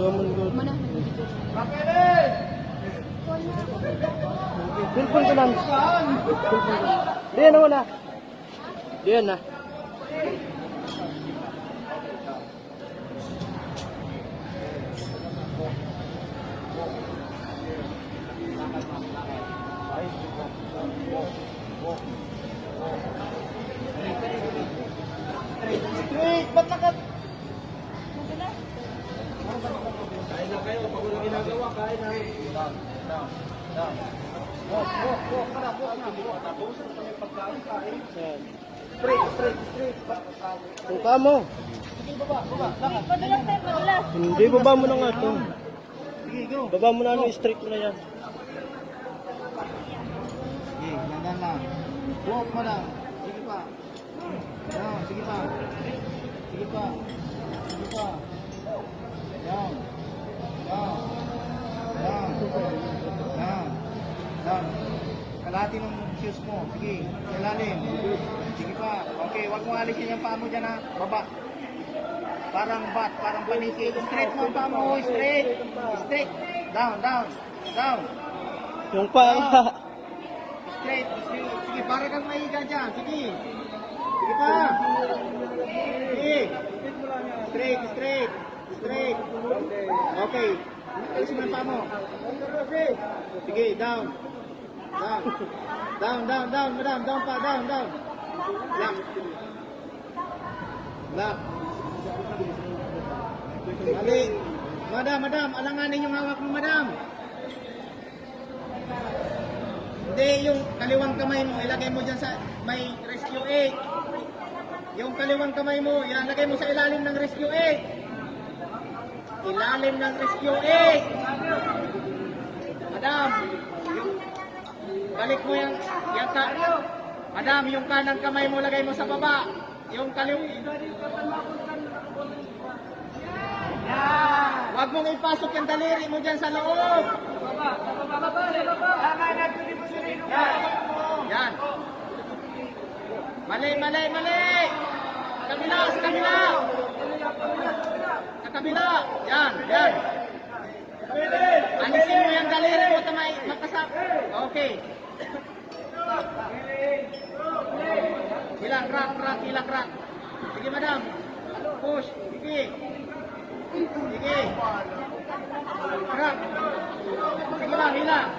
Mana? Cellphone ko lang. Diyan naman na. Diyan na. Straight, ba't nakat? Kain na kayo, pag walang ginagawa, kain na. Down. Walk na. Tapos na kami pagkain, kain. Straight. Tungka mo. Sige, baba. Padulas tayo, padulas. Hindi, baba mo na nga ito. Sige, go. Baba mo na straight mo na yan. Sige, ganyan lang. Walk mo lang. Sige pa. Down, sige pa. Down. Kalahati ng shoes mo. Sige, ilalim. Sige pa. Okay, wag mo alisin yung paa mo dyan ha. Baba. Parang bat, parang paniki. Straight mo ang paa mo. Straight. Down. Yung pa. Straight. Sige, para kang maiga dyan. Sige pa. Sige. Straight. Okay. Alis mo yung paa mo. Sige, down. Madam. Down pa. Lock. Mali. Madam. Alanganin yung hawak mo, madam. Hindi, yung kaliwang kamay mo, ilagay mo dyan sa may rescue 8. Yung kaliwang kamay mo, ilagay mo sa ilalim ng rescue 8. Ilalim ng rescue 8. Madam, balik mo yung madam, yung kanang kamay mo, lagay mo sa baba. Yung wag mong ipasok yung daliri mo dyan sa loob. Yan. Mali. Sa kabila. Yan. Alisin mo yung daliri mo tamay magkasap. Okay. Hilang rak. Sige, madam. Push. Sige. Rak. Sige lang, hilang.